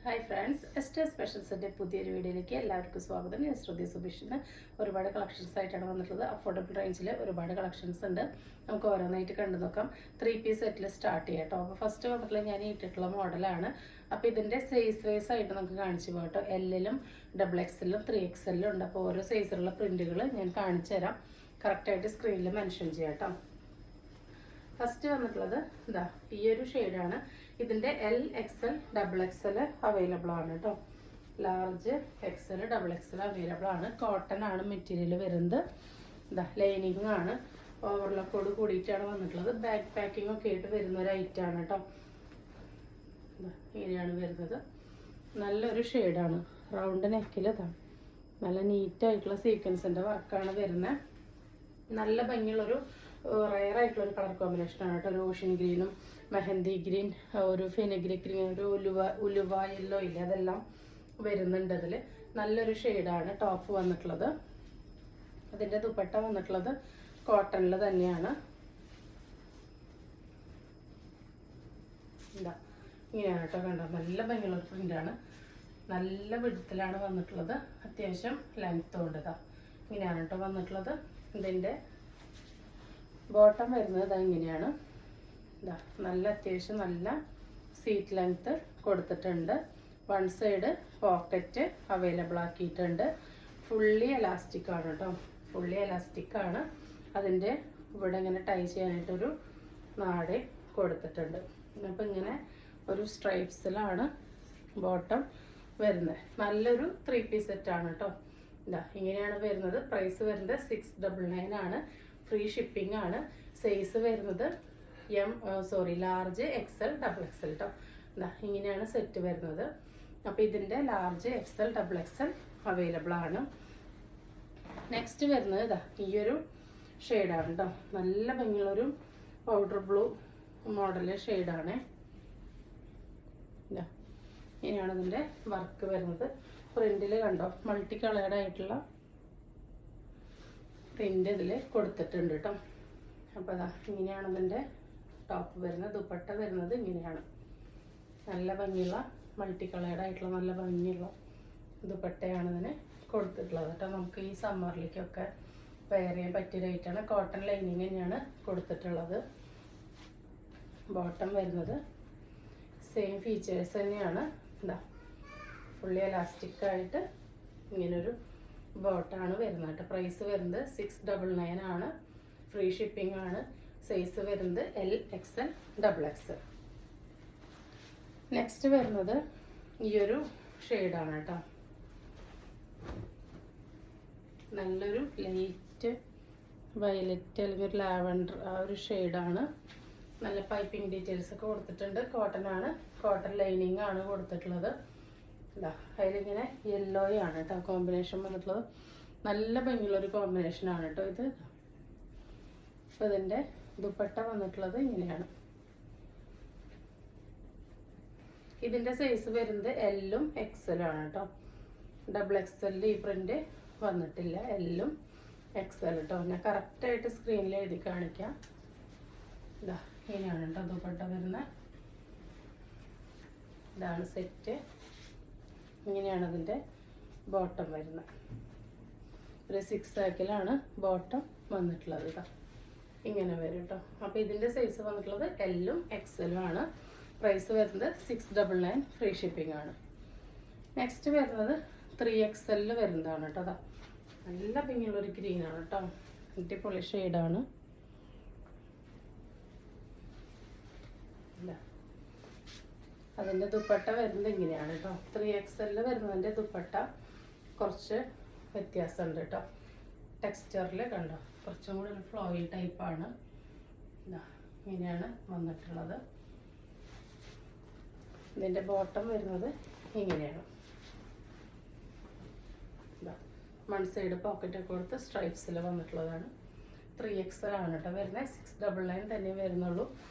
Hi friends, ester സ്പെഷ്യൽസിൻ്റെ പുതിയൊരു വീഡിയോയിലേക്ക് എല്ലാവർക്കും സ്വാഗതം. ഞാൻ ശ്രുതി സുബിഷിന് ഒരുപാട് കളക്ഷൻസ് ആയിട്ടാണ് വന്നിട്ടുള്ളത്. അഫോർഡബിൾ റേഞ്ചിൽ ഒരുപാട് കളക്ഷൻസ് ഉണ്ട്. നമുക്ക് ഓരോന്നായിട്ട് കണ്ടു നോക്കാം. 3 പീസ് സെറ്റിൽ സ്റ്റാർട്ട് ചെയ്യാം കേട്ടോ. അപ്പോൾ ഫസ്റ്റ് വന്നിട്ടുള്ള ഞാൻ ഇട്ടിട്ടുള്ള മോഡലാണ്. അപ്പോൾ ഇതിൻ്റെ സൈസ് വൈസ് ആയിട്ട് നമുക്ക് കാണിച്ചു പോകാം കേട്ടോ. എല്ലിലും XXL 3XL ഉണ്ട്. അപ്പോൾ ഓരോ സൈസിലുള്ള പ്രിൻറ്റുകൾ ഞാൻ കാണിച്ചു തരാം. കറക്റ്റായിട്ട് സ്ക്രീനിൽ മെൻഷൻ ചെയ്യാം കേട്ടോ. ഫസ്റ്റ് വന്നിട്ടുള്ളത് ഇതാ ഈ ഒരു ഷെയ്ഡാണ്. ഇതിൻ്റെ XL XXL അവൈലബിൾ ആണ് കേട്ടോ. ലാർജ് XL XXL അവൈലബിൾ ആണ്. കോട്ടൺ ആണ് മെറ്റീരിയൽ വരുന്നത്. ഇതാ ലൈനിങ് ആണ്. ഓവർലോക്കോട് കൂടിയിട്ടാണ് വന്നിട്ടുള്ളത്. ബാക്ക് പാക്കിംഗ് ഒക്കെ ആയിട്ട് വരുന്ന ഒരു ഐറ്റം ആണ് കേട്ടോ. ഇങ്ങനെയാണ് വരുന്നത്. നല്ലൊരു ഷെയ്ഡാണ്. റൗണ്ട് നെക്കിൽ ഇതാണ് നല്ല നീറ്റായിട്ടുള്ള സീക്വൻസിൻ്റെ വർക്കാണ് വരുന്നത്. നല്ല ഭംഗിയുള്ളൊരു റയർ ആയിട്ടുള്ളൊരു കളർ കോമ്പിനേഷനാണ് കേട്ടോ. ഒരു ഓഷ്യൻ ഗ്രീനും മെഹന്തി ഗ്രീൻ, ഒരു ഫെനിഗ്രി ഗ്രീൻ, ഒരു ഉലുവ യെല്ലോ ഇല്ല, അതെല്ലാം വരുന്നുണ്ട് അതിൽ. നല്ലൊരു ഷെയ്ഡാണ് ടോപ്പ് വന്നിട്ടുള്ളത്. അതിൻ്റെ ദുപ്പട്ട വന്നിട്ടുള്ളത് കോട്ടണിൽ തന്നെയാണ്. എന്താ ഇങ്ങനെയാണ് കേട്ടോ. കണ്ടോ, നല്ല ഭംഗിയുള്ളൊരു പ്രിൻ്റാണ്. നല്ല വിടുത്തിലാണ് വന്നിട്ടുള്ളത്. അത്യാവശ്യം ലെങ്ത്തും ഉണ്ട്. ഇതാ ഇങ്ങനെയാണ് കേട്ടോ വന്നിട്ടുള്ളത്. ഇതിൻ്റെ ബോട്ടം വരുന്നത് ഇങ്ങനെയാണ്. ഇതാ നല്ല അത്യാവശ്യം നല്ല സീറ്റ് ലെങ്ത്ത് കൊടുത്തിട്ടുണ്ട്. വൺ സൈഡ് പോക്കറ്റ് അവൈലബിൾ ആക്കിയിട്ടുണ്ട്. ഫുള്ളി എലാസ്റ്റിക് ആണ് കേട്ടോ. ഫുള്ളി എലാസ്റ്റിക് ആണ്. അതിൻ്റെ ഇവിടെ ഇങ്ങനെ ടൈ ചെയ്യാനായിട്ടൊരു നാട് കൊടുത്തിട്ടുണ്ട്. അപ്പോൾ ഇങ്ങനെ ഒരു സ്ട്രൈപ്സിലാണ് ബോട്ടം വരുന്നത്. നല്ലൊരു 3 പീസ് സെറ്റാണ് കേട്ടോ. ഇതാ ഇങ്ങനെയാണ് വരുന്നത്. പ്രൈസ് വരുന്നത് 699 ആണ്. ഫ്രീ ഷിപ്പിംഗ് ആണ്. സൈസ് വരുന്നത് ലാർജ് XL XXL കേട്ടോ. ഇതാ ഇങ്ങനെയാണ് സെറ്റ് വരുന്നത്. അപ്പോൾ ഇതിൻ്റെ ലാർജ് XL XXL അവൈലബിൾ ആണ്. നെക്സ്റ്റ് വരുന്നത് ഇതാ ഈ ഒരു ഷെയ്ഡാണ് കേട്ടോ. നല്ല ഭംഗിയുള്ളൊരു പൗഡർ ബ്ലൂ മോഡല് ഷെയ്ഡാണ്. ഇതാ ഇങ്ങനെയാണ് ഇതിൻ്റെ വർക്ക് വരുന്നത്. പ്രിൻറ്റിൽ കണ്ടോ, മൾട്ടി കളേർഡ് ആയിട്ടുള്ള പ്രിൻ്റ് ഇതിൽ കൊടുത്തിട്ടുണ്ട് കേട്ടോ. അപ്പോൾ അതാ ഇങ്ങനെയാണ് ഇതിൻ്റെ ടോപ്പ് വരുന്നത്. ദുപ്പട്ട വരുന്നത് ഇങ്ങനെയാണ്. നല്ല ഭംഗിയുള്ള മൾട്ടി കളേർഡ് ആയിട്ടുള്ള നല്ല ഭംഗിയുള്ള ദുപ്പട്ടയാണ് ഇതിന് കൊടുത്തിട്ടുള്ളത് കേട്ടോ. നമുക്ക് ഈ സമ്മറിലേക്കൊക്കെ വെയർ ചെയ്യാൻ പറ്റിയ ഐറ്റാണ്. കോട്ടൺ ലൈനിങ് തന്നെയാണ് കൊടുത്തിട്ടുള്ളത്. ബോട്ടം വരുന്നത് സെയിം ഫീച്ചേഴ്സ് തന്നെയാണ്. ഇതാ ഫുള്ളി എലാസ്റ്റിക് ആയിട്ട് ഇങ്ങനൊരു ബോട്ടാണ് വരുന്നത് കേട്ടോ. പ്രൈസ് വരുന്നത് 699 ആണ്. ഫ്രീ ഷിപ്പിംഗ് ആണ്. സൈസ് വരുന്നത് L XL XXL. നെക്സ്റ്റ് വരുന്നത് ഈ ഒരു ഷെയ്ഡാണ് കേട്ടോ. നല്ലൊരു ലൈറ്റ് വയലറ്റ് അല്ലെങ്കിൽ ഒരു ലാവൻഡർ ആ ഒരു ഷെയ്ഡാണ്. നല്ല പൈപ്പിംഗ് ഡീറ്റെയിൽസ് ഒക്കെ കൊടുത്തിട്ടുണ്ട്. കോട്ടൺ ആണ്. കോട്ടൺ ലൈനിങ് ആണ് കൊടുത്തിട്ടുള്ളത്. ഇതാ അതിലിങ്ങനെ യെല്ലോയാണ് കേട്ടോ കോമ്പിനേഷൻ വന്നിട്ടുള്ളത്. നല്ല ഭംഗിയുള്ളൊരു കോമ്പിനേഷനാണ് കേട്ടോ ഇത്. അപ്പോൾ ഇതിൻ്റെ ദുപ്പട്ട വന്നിട്ടുള്ളത് ഇങ്ങനെയാണ്. ഇതിൻ്റെ സൈസ് വരുന്നത് L XL ആണ് കേട്ടോ. XXL ഈ പ്രിൻ്റ് വന്നിട്ടില്ല. L XL കേട്ടോ. ഞാൻ കറക്റ്റായിട്ട് സ്ക്രീനിൽ എഴുതി കാണിക്കാം. ഇതാ ഇങ്ങനെയാണ് കേട്ടോ ദുപ്പട്ട വരുന്നത്. ഇതാണ് സെറ്റ്. ഇങ്ങനെയാണ് അതിൻ്റെ ബോട്ടം വരുന്നത്. ഒരു 6 ആക്കിലാണ് ബോട്ടം വന്നിട്ടുള്ളത്. ഇതാ ഇങ്ങനെ വരും കേട്ടോ. അപ്പോൾ ഇതിൻ്റെ സൈസ് വന്നിട്ടുള്ളത് L XL ആണ്. പ്രൈസ് വരുന്നത് 699. ഫ്രീ ഷിപ്പിംഗ് ആണ്. നെക്സ്റ്റ് വരുന്നത് 3XL വരുന്നതാണ് കേട്ടോ. അതാ നല്ല ഭംഗിയുള്ളൊരു ഗ്രീനാണ് കേട്ടോ. അടിപൊളി ഷെയ്ഡാണ്. ഇല്ല അതിൻ്റെ ദുപ്പട്ട വരുന്നത് ഇങ്ങനെയാണ് കേട്ടോ. 3XL വരുന്നതിൻ്റെ ദുപ്പട്ട കുറച്ച് വ്യത്യാസമുണ്ട് കേട്ടോ. ടെക്സ്ചറിൽ കണ്ടോ കുറച്ചും കൂടി ഒരു ഫ്ലോയി ടൈപ്പാണ്. ഇതാ ഇങ്ങനെയാണ് വന്നിട്ടുള്ളത്. ഇതിൻ്റെ ബോട്ടം വരുന്നത് ഇങ്ങനെയാണ്. ഇതാ വൺ സൈഡ് പോക്കറ്റൊക്കെ കൊടുത്ത് സ്ട്രൈപ്സിൽ വന്നിട്ടുള്ളതാണ്. 3XL ആണ് കേട്ടോ വരുന്നത്. 699 തന്നെ വരുന്നുള്ളൂ.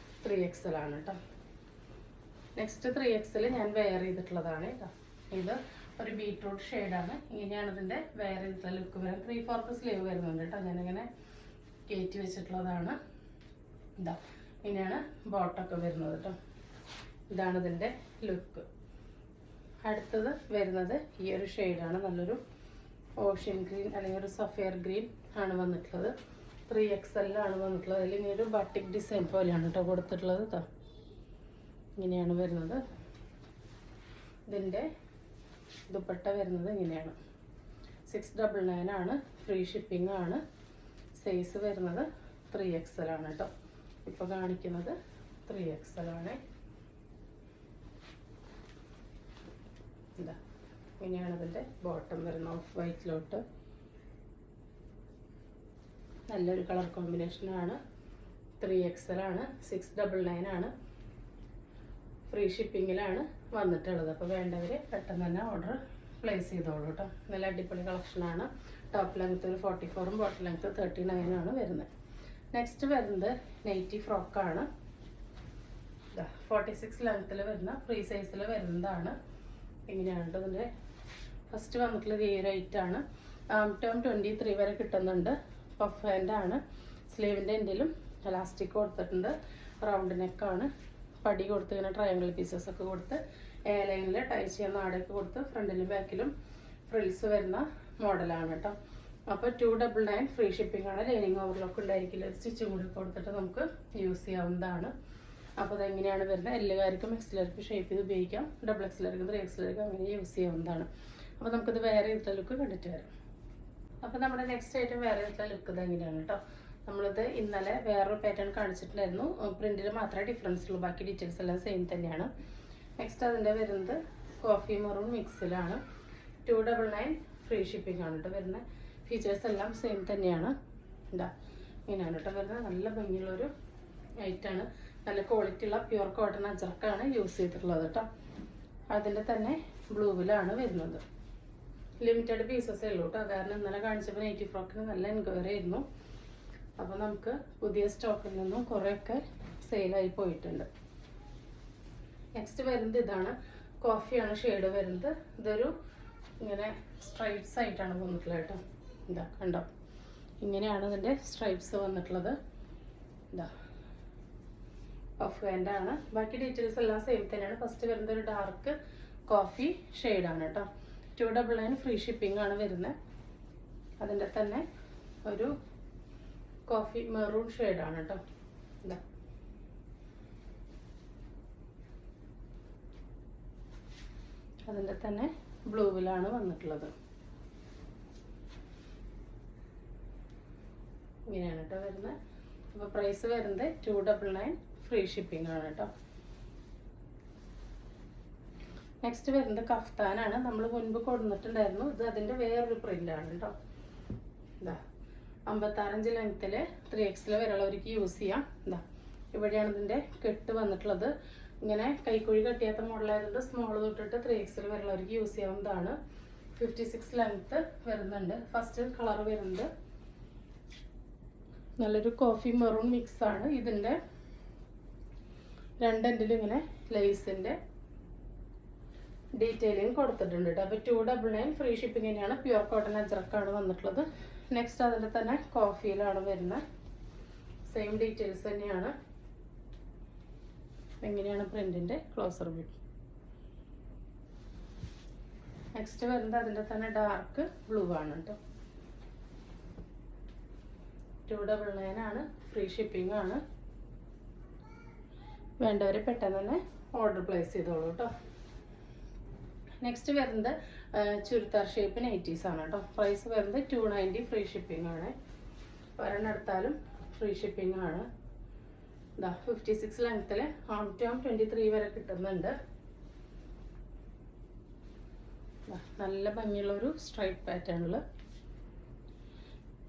3XL ആണ് കേട്ടോ. നെക്സ്റ്റ് 3XL ഞാൻ വെയർ ചെയ്തിട്ടുള്ളതാണ് കേട്ടോ. ഇത് ഒരു ബീട്രൂട്ട് ഷെയ്ഡാണ്. ഇങ്ങനെയാണ് ഇതിൻ്റെ വെയർ ചെയ്തിട്ടുള്ള ലുക്ക് വരും. 3/4 സ്ലീവ് വരുന്നുണ്ട് കേട്ടോ. ഞാനിങ്ങനെ കയറ്റി വെച്ചിട്ടുള്ളതാണ്. ഇതാ ഇങ്ങനെയാണ് ബോട്ടൊക്കെ വരുന്നത് കേട്ടോ. ഇതാണ് ഇതിൻ്റെ ലുക്ക്. അടുത്തത് വരുന്നത് ഈ ഒരു ഷെയ്ഡാണ്. നല്ലൊരു ഓഷ്യൻ ഗ്രീൻ അല്ലെങ്കിൽ ഒരു സഫയർ ഗ്രീൻ ആണ് വന്നിട്ടുള്ളത്. 3XL ആണ് വന്നിട്ടുള്ളത്. അതിൽ ഇങ്ങനെ ഒരു ബട്ടിക് ഡിസൈൻ പോലെയാണ് കേട്ടോ കൊടുത്തിട്ടുള്ളത്. ഇങ്ങനെയാണ് വരുന്നത്. ഇതിൻ്റെ ദുപ്പട്ട വരുന്നത് ഇങ്ങനെയാണ്. 699 ആണ്. ഫ്രീ ഷിപ്പിംഗ് ആണ്. സൈസ് വരുന്നത് 3XL ആണ് കേട്ടോ. ഇപ്പോൾ കാണിക്കുന്നത് 3XL ആണ്. ഇതാ ഇങ്ങനെയാണ് ഇതിൻ്റെ ബോട്ടം വരുന്നത്. ഓഫ് വൈറ്റിലോട്ട് നല്ലൊരു കളർ കോമ്പിനേഷനാണ്. 3XL ആണ്. 699 ആണ്. ഫ്രീ ഷിപ്പിങ്ങിലാണ് വന്നിട്ടുള്ളത്. അപ്പോൾ വേണ്ടവർ പെട്ടെന്ന് തന്നെ ഓർഡർ പ്ലേസ് ചെയ്തോളൂ കേട്ടോ. നല്ല അടിപൊളി കളക്ഷനാണ്. ടോപ്പ് ലെങ്ത്ത് ഒരു 44ഉം ബോട്ടം ലെങ്ത്ത് 39 ആണ് വരുന്നത്. നെക്സ്റ്റ് വരുന്നത് നൈറ്റി ഫ്രോക്കാണ്. 46 ലെങ്ത്തിൽ വരുന്ന ഫ്രീ സൈസിൽ വരുന്നതാണ്. ഇങ്ങനെയാണ് കേട്ടോ. ഇതിൻ്റെ ഫസ്റ്റ് വന്നിട്ടുള്ളത് ഈ ഒരു ഐറ്റാണ്. ടേം 23 വരെ കിട്ടുന്നുണ്ട്. പഫ് ഹാൻഡാണ്. സ്ലീവിൻ്റെ എൻഡിലും എലാസ്റ്റിക് കൊടുത്തിട്ടുണ്ട്. റൗണ്ട് നെക്കാണ്. പടി കൊടുത്ത് ഇങ്ങനെ ട്രയാങ്കിൾ പീസസ് ഒക്കെ കൊടുത്ത് ലൈനിൽ ടൈ ചെയ്യാൻ നാടൊക്കെ കൊടുത്ത് ഫ്രണ്ടിലും ബാക്കിലും ഫ്രിൽസ് വരുന്ന മോഡലാണ് കേട്ടോ. അപ്പോൾ 299 ഫ്രീ ഷിപ്പിംഗ് ആണ്. ലൈനിങ് ഓവർലോക്ക് ഉണ്ടായിരിക്കില്ല. സ്റ്റിച്ചും കൂടി കൊടുത്തിട്ട് നമുക്ക് യൂസ് ചെയ്യാവുന്നതാണ്. അപ്പോൾ അതെങ്ങനെയാണ് വരുന്നത്? എല്ലുകാർക്കും എക്സിലർക്കും ഷേപ്പ് ചെയ്ത് ഉപയോഗിക്കാം. ഡബിൾ എക്സിലർക്കും 3XLർക്കും അങ്ങനെ യൂസ് ചെയ്യാവുന്നതാണ്. അപ്പോൾ നമുക്കിത് വേറെ ചെയ്തിട്ടുള്ള ലുക്ക് കണ്ടിട്ട് വരാം. അപ്പോൾ നമ്മുടെ നെക്സ്റ്റ് ആയിട്ട് വേറെ ചെയ്തിട്ടുള്ള ലുക്ക് ഇത് എങ്ങനെയാണ് കേട്ടോ. നമ്മളിത് ഇന്നലെ വേറൊരു പാറ്റേൺ കാണിച്ചിട്ടുണ്ടായിരുന്നു. പ്രിന്റിൽ മാത്രമേ ഡിഫറൻസ് ഉള്ളൂ. ബാക്കി ഡീറ്റെയിൽസ് എല്ലാം സെയിം തന്നെയാണ്. നെക്സ്റ്റ് അതിൻ്റെ വരുന്നത് കോഫി മെറൂൺ മിക്സിലാണ്. 299 ഫ്രീ ഷിപ്പിംഗ് ആണ് കേട്ടോ വരുന്നത്. ഫീച്ചേഴ്സ് എല്ലാം സെയിം തന്നെയാണ്. എന്താ ഇങ്ങനെയാണ് കേട്ടോ വരുന്നത്. നല്ല ഭംഗിയുള്ളൊരു ഐറ്റാണ്. നല്ല ക്വാളിറ്റി ഉള്ള പ്യുവർ കോട്ടൺ അജർക്കാണ് യൂസ് ചെയ്തിട്ടുള്ളത് കേട്ടോ. അതിൻ്റെ തന്നെ ബ്ലൂവിലാണ് വരുന്നത്. ലിമിറ്റഡ് പീസസേ ഉള്ളൂ കേട്ടോ. കാരണം ഇന്നലെ കാണിച്ചപ്പോൾ നൈറ്റി ഫ്രോക്കിന് നല്ല എൻക്വയറി ആയിരുന്നു. അപ്പോൾ നമുക്ക് പുതിയ സ്റ്റോക്കിൽ നിന്നും കുറേയൊക്കെ സെയിലായി പോയിട്ടുണ്ട്. നെക്സ്റ്റ് വരുന്നത് ഇതാണ്. കോഫിയാണ് ഷെയ്ഡ് വരുന്നത്. ഇതൊരു ഇങ്ങനെ സ്ട്രൈപ്സ് ആയിട്ടാണ് വന്നിട്ടുള്ളത് കേട്ടോ. ഇതാ കണ്ടോ, ഇങ്ങനെയാണ് ഇതിൻ്റെ സ്ട്രൈപ്സ് വന്നിട്ടുള്ളത്. ഇതാ പഫ് ഹാൻഡാണ്. ബാക്കി ഡീറ്റെയിൽസ് എല്ലാം സെയിം തന്നെയാണ്. ഫസ്റ്റ് വരുന്നത് ഒരു ഡാർക്ക് കോഫി ഷെയ്ഡാണ് കേട്ടോ. 299 ഫ്രീ ഷിപ്പിംഗ് ആണ് വരുന്നത്. അതിൻ്റെ തന്നെ ഒരു കോഫി മെറൂൺ ഷെയ്ഡാണ് കേട്ടോ. ഇതാ അതിൻ്റെ തന്നെ ബ്ലൂവിലാണ് വന്നിട്ടുള്ളത്. ഇങ്ങനെയാണ് കേട്ടോ വരുന്നത്. അപ്പോൾ പ്രൈസ് വരുന്നത് 299 ഫ്രീ ഷിപ്പിംഗ് ആണ് കേട്ടോ. നെക്സ്റ്റ് വരുന്നത് കഫ്താനാണ്. നമ്മൾ മുൻപ് കൊടുത്തിട്ടുണ്ടായിരുന്നു. ഇത് അതിൻ്റെ വേറൊരു പ്രിൻ്റാണ് കേട്ടോ. ഇതാ 56 ലെങ്ത്തിൽ 3XL വരെയുള്ളവർക്ക് യൂസ് ചെയ്യാം. ഇതാ ഇവിടെയാണ് ഇതിൻ്റെ കെട്ട് വന്നിട്ടുള്ളത്. ഇങ്ങനെ കൈക്കുഴി കെട്ടിയാത്ത മോഡലായതുകൊണ്ട് സ്മോൾ തൊട്ടിട്ട് 3XL വരെയുള്ളവർക്ക് യൂസ് ചെയ്യാവുന്നതാണ്. 56 ലെങ്ത്ത് വരുന്നുണ്ട്. ഫസ്റ്റ് കളർ വരുന്നത് നല്ലൊരു കോഫി മെറൂൺ മിക്സ് ആണ്. ഇതിൻ്റെ രണ്ടെൻഡിലും ഇങ്ങനെ ലേസിൻ്റെ ഡീറ്റെയിലിംഗ് കൊടുത്തിട്ടുണ്ട് കേട്ടോ. അപ്പോൾ 299 ഫ്രീ ഷിപ്പിംഗ് തന്നെയാണ്. പ്യുവർ കോട്ടൺ അജറക്കാണ് വന്നിട്ടുള്ളത്. നെക്സ്റ്റ് അതിൻ്റെ തന്നെ കോഫിയിലാണ് വരുന്നത്. സെയിം ഡീറ്റെയിൽസ് തന്നെയാണ്. എങ്ങനെയാണ് പ്രിന്റിൻ്റെ ക്ലോസർ വ്യൂ. നെക്സ്റ്റ് വരുന്നത് അതിൻ്റെ തന്നെ ഡാർക്ക് ബ്ലൂ ആണ് കേട്ടോ. 299 ആണ്. ഫ്രീ ഷിപ്പിംഗ് ആണ്. വേണ്ടവർ പെട്ടെന്ന് തന്നെ ഓർഡർ പ്ലേസ് ചെയ്തോളൂ കേട്ടോ. നെക്സ്റ്റ് വരുന്നത് ചുരിദാർ ഷേപ്പ് നൈറ്റീസ് ആണ് കേട്ടോ. പ്രൈസ് വരുന്നത് 290 ഫ്രീ ഷിപ്പിംഗ് ആണ്. ഒരെണ്ണം എടുത്താലും ഫ്രീ ഷിപ്പിംഗ് ആണ്. ഇതാ 56 ലെങ്ത്തിൽ ടേം 23 വരെ കിട്ടുന്നുണ്ട്. നല്ല ഭംഗിയുള്ളൊരു സ്ട്രൈപ്പ് പാറ്റേണിൽ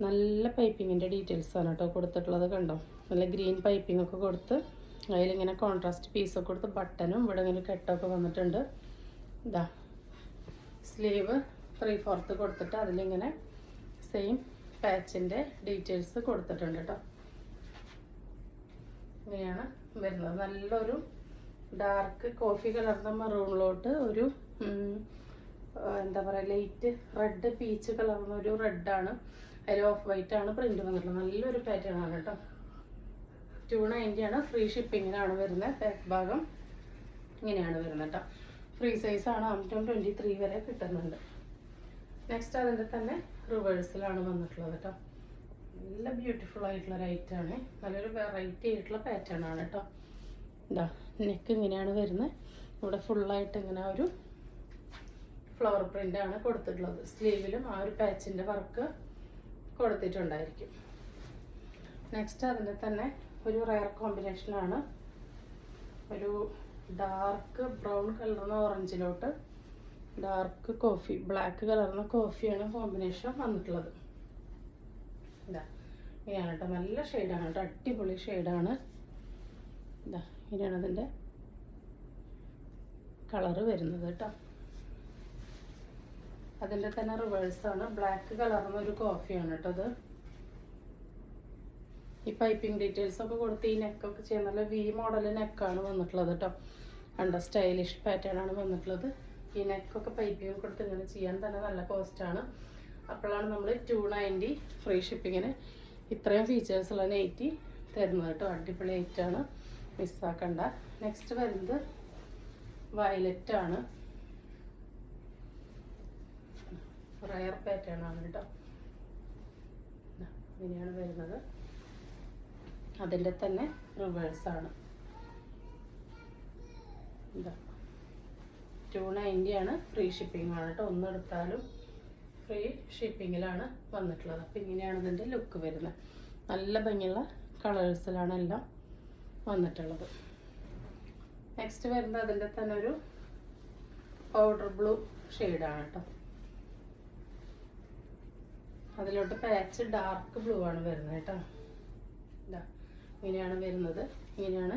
നല്ല പൈപ്പിങ്ങിൻ്റെ ഡീറ്റെയിൽസ് ആണ് കേട്ടോ കൊടുത്തിട്ടുള്ളത്. കണ്ടോ, നല്ല ഗ്രീൻ പൈപ്പിംഗ് ഒക്കെ കൊടുത്ത് അതിലിങ്ങനെ കോൺട്രാസ്റ്റ് പീസൊക്കെ കൊടുത്ത് ബട്ടനും ഇവിടെ ഇങ്ങനെ കെട്ടൊക്കെ വന്നിട്ടുണ്ട്. ഇതാ സ്ലീവ് 3/4 കൊടുത്തിട്ട് അതിലിങ്ങനെ സെയിം പാച്ചിൻ്റെ ഡീറ്റെയിൽസ് കൊടുത്തിട്ടുണ്ട് കേട്ടോ. ഇങ്ങനെയാണ് വരുന്നത്. നല്ലൊരു ഡാർക്ക് കോഫി കളറിൻ്റെ മെറൂണിലോട്ട് ഒരു എന്താ പറയുക ലൈറ്റ് റെഡ് പീച്ച് കളർന്ന ഒരു റെഡാണ്. അതിൽ ഓഫ് വൈറ്റ് ആണ് പ്രിന്റ് വന്നിട്ടുള്ളത്. നല്ലൊരു പാറ്റേൺ ആണ് കേട്ടോ. 290 ആണ്. ഫ്രീ ഷിപ്പിങ്ങിനാണ് വരുന്നത്. ബാക്ക് ഭാഗം ഇങ്ങനെയാണ് വരുന്നത് കേട്ടോ. ഫ്രീ സൈസാണ്. ആംറ്റം 23 വരെ കിട്ടുന്നുണ്ട്. നെക്സ്റ്റ് അതിൻ്റെ തന്നെ റിവേഴ്സിലാണ് വന്നിട്ടുള്ളത് കേട്ടോ. നല്ല ബ്യൂട്ടിഫുൾ ആയിട്ടുള്ള ഒരു ഐറ്റമാണ്. നല്ലൊരു വെറൈറ്റി ആയിട്ടുള്ള പാറ്റേൺ ആണ് കേട്ടോ. ഇതാ നെക്ക് ഇങ്ങനെയാണ് വരുന്നത്. ഇവിടെ ഫുള്ളായിട്ട് ഇങ്ങനെ ഒരു ഫ്ലവർ പ്രിൻ്റ് ആണ് കൊടുത്തിട്ടുള്ളത്. സ്ലീവിലും ആ ഒരു പാച്ചിൻ്റെ വർക്ക് കൊടുത്തിട്ടുണ്ടായിരിക്കും. നെക്സ്റ്റ് അതിൻ്റെ തന്നെ ഒരു റയർ കോമ്പിനേഷനാണ്. ഒരു ഡാർക്ക് ബ്രൗൺ കളർന്ന ഓറഞ്ചിലോട്ട് ഡാർക്ക് കോഫി, ബ്ലാക്ക് കളർന്ന കോഫിയാണ് കോമ്പിനേഷൻ വന്നിട്ടുള്ളത്. ഇതാ ഇങ്ങനെയാണ് കേട്ടോ. നല്ല ഷെയ്ഡാണ് കേട്ടോ. അടിപൊളി ഷെയ്ഡാണ്. ഇതാ ഇങ്ങനെയാണ് അതിൻ്റെ കളറ് വരുന്നത് കേട്ടോ. അതിൻ്റെ തന്നെ റിവേഴ്സാണ്. ബ്ലാക്ക് കളർന്ന ഒരു കോഫിയാണ് കേട്ടോ അത്. ഈ പൈപ്പിംഗ് ഡീറ്റെയിൽസ് ഒക്കെ കൊടുത്ത് ഈ നെക്കൊക്കെ ചെയ്യാൻ നല്ല വി മോഡൽ നെക്കാണ് വന്നിട്ടുള്ളത് കേട്ടോ. കണ്ടോ, സ്റ്റൈലിഷ് പാറ്റേൺ ആണ് വന്നിട്ടുള്ളത്. ഈ നെക്കൊക്കെ പൈപ്പിംഗ് കൊടുത്ത് ഇങ്ങനെ ചെയ്യാൻ തന്നെ നല്ല കോസ്റ്റാണ്. അപ്പോഴാണ് നമ്മൾ 290 ഫ്രീ ഷിപ്പിങ്ങിന് ഇത്രയും ഫീച്ചേഴ്സുള്ള നൈറ്റി തരുന്നത് കേട്ടോ. അടിപൊളി ഐറ്റാണ്, മിസ്സാക്കണ്ട. നെക്സ്റ്റ് വരുന്നത് വയലറ്റ് ആണ്. റയർ പാറ്റേൺ ആണ് കേട്ടോ. ഇങ്ങനെയാണ് വരുന്നത്. അതിൻ്റെ തന്നെ റിവേഴ്സാണ്. ഇതാ 290 ആണ്. ഫ്രീ ഷിപ്പിംഗ് ആണ് കേട്ടോ. ഒന്നെടുത്താലും ഫ്രീ ഷിപ്പിങ്ങിലാണ് വന്നിട്ടുള്ളത്. അപ്പം ഇങ്ങനെയാണ് ഇതിൻ്റെ ലുക്ക് വരുന്നത്. നല്ല ഭംഗിയുള്ള കളേഴ്സിലാണ് എല്ലാം വന്നിട്ടുള്ളത്. നെക്സ്റ്റ് വരുന്നത് അതിൻ്റെ തന്നെ ഒരു പൗഡർ ബ്ലൂ ഷെയ്ഡാണ് കേട്ടോ. അതിലോട്ട് പാച്ച് ഡാർക്ക് ബ്ലൂ ആണ് വരുന്നത് കേട്ടോ. ഇതാ ഇങ്ങനെയാണ് വരുന്നത്. ഇങ്ങനെയാണ്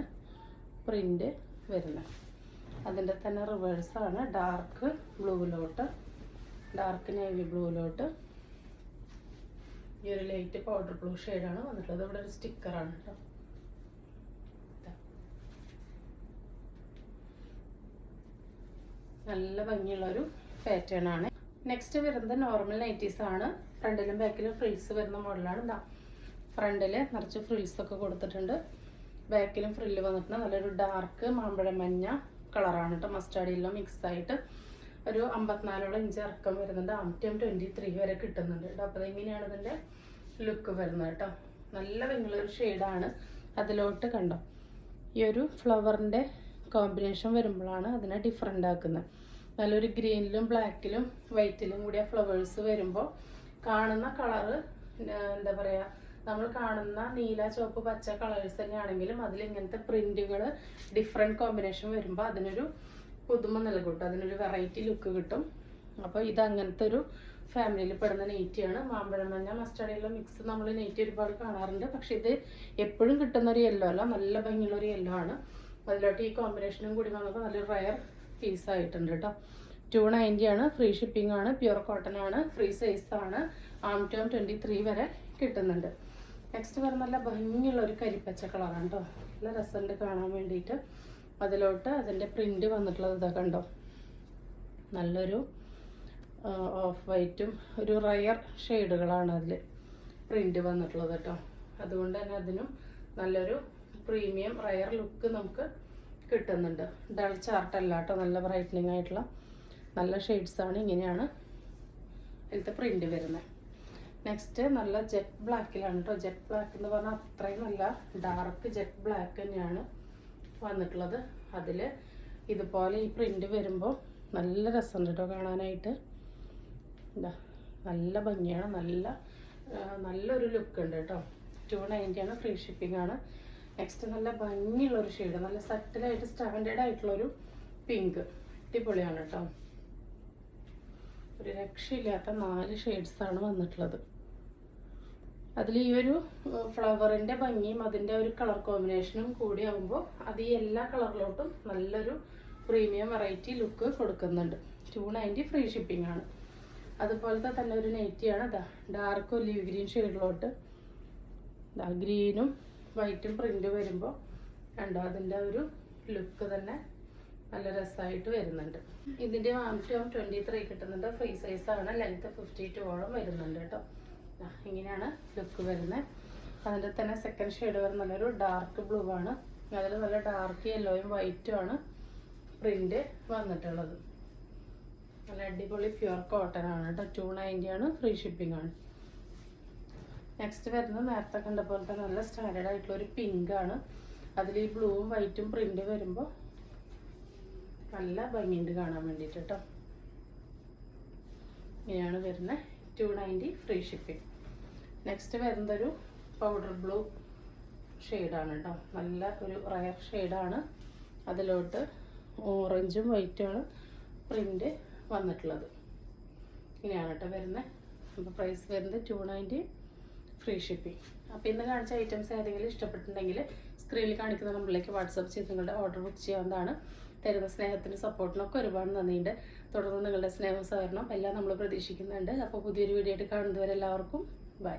പ്രിൻ്റ് വരുന്നത്. അതിൻ്റെ തന്നെ റിവേഴ്സാണ്. ഡാർക്ക് ബ്ലൂവിലോട്ട് ഡാർക്ക് നേവി ബ്ലൂവിലോട്ട് ഈ ഒരു ലൈറ്റ് പൗഡർ ബ്ലൂ ഷെയ്ഡാണ് വന്നിട്ടുള്ളത്. ഇവിടെ ഒരു സ്റ്റിക്കറാണ് കേട്ടോ. നല്ല ഭംഗിയുള്ളൊരു പാറ്റേൺ ആണ്. നെക്സ്റ്റ് വരുന്നത് നോർമൽ നൈറ്റീസ് ആണ്. ഫ്രണ്ടിലും ബാക്കിലും ഫ്രിൽസ് വരുന്ന മോഡലാണ്. ഇതാ ഫ്രണ്ടിൽ നിറച്ച് ഫ്രിൽസ് ഒക്കെ കൊടുത്തിട്ടുണ്ട്. ബാക്കിലും ഫ്രില്ല് വന്നിട്ടുണ്ട്. നല്ലൊരു ഡാർക്ക് മാമ്പഴ മഞ്ഞ കളറാണ് കേട്ടോ. മസ്റ്റാർഡ് യെല്ലോ മിക്സ് ആയിട്ട് ഒരു 54 ഇഞ്ച് ഇറക്കം വരുന്നുണ്ട്. ആംറ്റം 23 വരെ കിട്ടുന്നുണ്ട് കേട്ടോ. അപ്പോൾ ഇങ്ങനെയാണ് ഇതിൻ്റെ ലുക്ക് വരുന്നത് കേട്ടോ. നല്ല ഭംഗിയുള്ളൊരു ഷെയ്ഡാണ്. അതിലോട്ട് കണ്ടോ ഈ ഒരു ഫ്ലവറിൻ്റെ കോമ്പിനേഷൻ വരുമ്പോഴാണ് അതിനെ ഡിഫറെൻ്റ് ആക്കുന്നത്. നല്ലൊരു ഗ്രീനിലും ബ്ലാക്കിലും വൈറ്റിലും കൂടിയ ഫ്ലവേഴ്സ് വരുമ്പോൾ കാണുന്ന കളറ് എന്താ പറയുക, നമ്മൾ കാണുന്ന നീല ചുവപ്പ് പച്ച കളേഴ്സ് തന്നെയാണെങ്കിലും അതിൽ ഇങ്ങനത്തെ പ്രിന്റുകൾ ഡിഫറെൻറ്റ് കോമ്പിനേഷൻ വരുമ്പോൾ അതിനൊരു പുതുമ നൽകും കേട്ടോ. അതിനൊരു വെറൈറ്റി ലുക്ക് കിട്ടും. അപ്പോൾ ഇത് അങ്ങനത്തെ ഒരു ഫാമിലിയിൽ പെടുന്ന നെയ്റ്റിയാണ്. മാമ്പഴം മഞ്ഞ മസ്റ്റാർഡ് യെല്ലോ മിക്സ് നമ്മൾ നെയ്റ്റി ഒരുപാട് കാണാറുണ്ട്. പക്ഷെ ഇത് എപ്പോഴും കിട്ടുന്ന ഒരു യെല്ലോ അല്ല, നല്ല ഭംഗിയുള്ളൊരു യെല്ലോ ആണ്. അതിലോട്ട് ഈ കോമ്പിനേഷനും കൂടി വന്നപ്പോൾ നല്ലൊരു റയർ പീസ് ആയിട്ടുണ്ട് കേട്ടോ. 290 ആണ്. ഫ്രീ ഷിപ്പിംഗ് ആണ്. പ്യുർ കോട്ടൺ ആണ്. ഫ്രീ സൈസ് ആണ്. ആംറ്റം 23 വരെ കിട്ടുന്നുണ്ട്. നെക്സ്റ്റ് വരുന്ന നല്ല ഭംഗിയുള്ള ഒരു കരിപ്പച്ച കളറാണ് കേട്ടോ. നല്ല രസമുണ്ട് കാണാൻ വേണ്ടിയിട്ട്. അതിലോട്ട് അതിൻ്റെ പ്രിൻ്റ് വന്നിട്ടുള്ളത് ഇതാ കണ്ടോ. നല്ലൊരു ഓഫ് വൈറ്റും ഒരു റയർ ഷെയ്ഡുകളാണ് അതിൽ പ്രിൻ്റ് വന്നിട്ടുള്ളത് കേട്ടോ. അതുകൊണ്ട് തന്നെ അതിനും നല്ലൊരു പ്രീമിയം റയർ ലുക്ക് നമുക്ക് കിട്ടുന്നുണ്ട്. ഡൾ ചാർട്ടല്ല കേട്ടോ. നല്ല ബ്രൈറ്റനിങ് ആയിട്ടുള്ള നല്ല ഷെയ്ഡ്സാണ്. ഇങ്ങനെയാണ് ഇതിലത്തെ പ്രിൻ്റ് വരുന്നത്. നെക്സ്റ്റ് നല്ല ജെറ്റ് ബ്ലാക്കിലാണ് കേട്ടോ. ജെറ്റ് ബ്ലാക്ക് എന്ന് പറഞ്ഞാൽ അത്രയും നല്ല ഡാർക്ക് ജെറ്റ് ബ്ലാക്ക് തന്നെയാണ് വന്നിട്ടുള്ളത്. അതിൽ ഇതുപോലെ ഈ പ്രിൻ്റ് വരുമ്പോൾ നല്ല രസമുണ്ട് കേട്ടോ കാണാനായിട്ട്. ഇതാ നല്ല ഭംഗിയാണ്. നല്ലൊരു ലുക്ക് ഉണ്ട് കേട്ടോ. 290 ആണ്. ഫ്രീ ഷിപ്പിംഗ് ആണ്. നെക്സ്റ്റ് നല്ല ഭംഗിയുള്ളൊരു ഷെയ്ഡ്, നല്ല സട്ടിലായിട്ട് സ്റ്റാൻഡേർഡ് ആയിട്ടുള്ളൊരു പിങ്ക്. അടിപൊളിയാണ് കേട്ടോ. ഒരു രക്ഷയില്ലാത്ത 4 ഷെയ്ഡ്സാണ് വന്നിട്ടുള്ളത്. അതിൽ ഈ ഒരു ഫ്ലവറിൻ്റെ ഭംഗിയും അതിൻ്റെ ഒരു കളർ കോമ്പിനേഷനും കൂടി ആകുമ്പോൾ അത് ഈ എല്ലാ കളറിലോട്ടും നല്ലൊരു പ്രീമിയം വെറൈറ്റി ലുക്ക് കൊടുക്കുന്നുണ്ട്. 290 ഫ്രീ ഷിപ്പിംഗ് ആണ്. അതുപോലത്തെ തന്നെ ഒരു നൈറ്റിയാണ്. ഡാർക്ക് ഒലിവ് ഗ്രീൻ ഷെയ്ഡിലോട്ട് ഗ്രീനും വൈറ്റും പ്രിൻ്റ് വരുമ്പോൾ കണ്ടോ അതിൻ്റെ ഒരു ലുക്ക് തന്നെ നല്ല രസമായിട്ട് വരുന്നുണ്ട്. ഇതിൻ്റെ ആംറ്റം 23 കിട്ടുന്നുണ്ട്. ഫ്രീ സൈസാണ്. ലെങ്ത് 52 വരുന്നുണ്ട് കേട്ടോ. ഇങ്ങനെയാണ് ലുക്ക് വരുന്നത്. അതിൻ്റെ തന്നെ സെക്കൻഡ് ഷെയ്ഡ് വരുന്ന നല്ലൊരു ഡാർക്ക് ബ്ലൂ ആണ്. അതിൽ നല്ല ഡാർക്ക് യെല്ലോയും വൈറ്റും ആണ് പ്രിന്റ് വന്നിട്ടുള്ളത്. നല്ല അടിപൊളി പ്യുവർ കോട്ടൺ ആണ് കേട്ടോ. 290 ആണ്. ഫ്രീ ഷിപ്പിംഗ് ആണ്. നെക്സ്റ്റ് വരുന്നത് നേരത്തെ കണ്ട പോലത്തെ നല്ല സ്റ്റാൻഡേർഡ് ആയിട്ടുള്ള ഒരു പിങ്ക് ആണ്. അതിൽ ഈ ബ്ലൂവും വൈറ്റും പ്രിന്റ് വരുമ്പോൾ നല്ല ഭംഗിയുണ്ട് കാണാൻ വേണ്ടിയിട്ട് കേട്ടോ. ഇങ്ങനെയാണ് വരുന്നത്. 290 ഫ്രീ ഷിപ്പിംഗ്. നെക്സ്റ്റ് വരുന്നതൊരു പൗഡർ ബ്ലൂ ഷെയ്ഡാണ് കേട്ടോ. നല്ല ഒരു റയർ ഷെയ്ഡാണ്. അതിലോട്ട് ഓറഞ്ചും വൈറ്റുമാണ് പ്രിന്റ് വന്നിട്ടുള്ളത്. ഇങ്ങനെയാണ് കേട്ടോ വരുന്നത്. അപ്പോൾ പ്രൈസ് വരുന്നത് 290 ഫ്രീ ഷിപ്പിംഗ്. അപ്പോൾ ഇന്ന് കാണിച്ച ഐറ്റംസ് ഏതെങ്കിലും ഇഷ്ടപ്പെട്ടിട്ടുണ്ടെങ്കിൽ സ്ക്രീനിൽ കാണിക്കുന്ന നമ്പറിലേക്ക് വാട്സപ്പ് ചെയ്ത് നിങ്ങളുടെ ഓർഡർ ബുക്ക് ചെയ്യാവുന്നതാണ്. തരുന്ന സ്നേഹത്തിനും സപ്പോർട്ടിനൊക്കെ ഒരുപാട് നന്ദിയുണ്ട്. തുടർന്ന് നിങ്ങളുടെ സ്നേഹവും സഹകരണം എല്ലാം നമ്മൾ പ്രതീക്ഷിക്കുന്നുണ്ട്. അപ്പോൾ പുതിയൊരു വീഡിയോ ആയിട്ട് കാണുന്നവരെ എല്ലാവർക്കും ബൈ.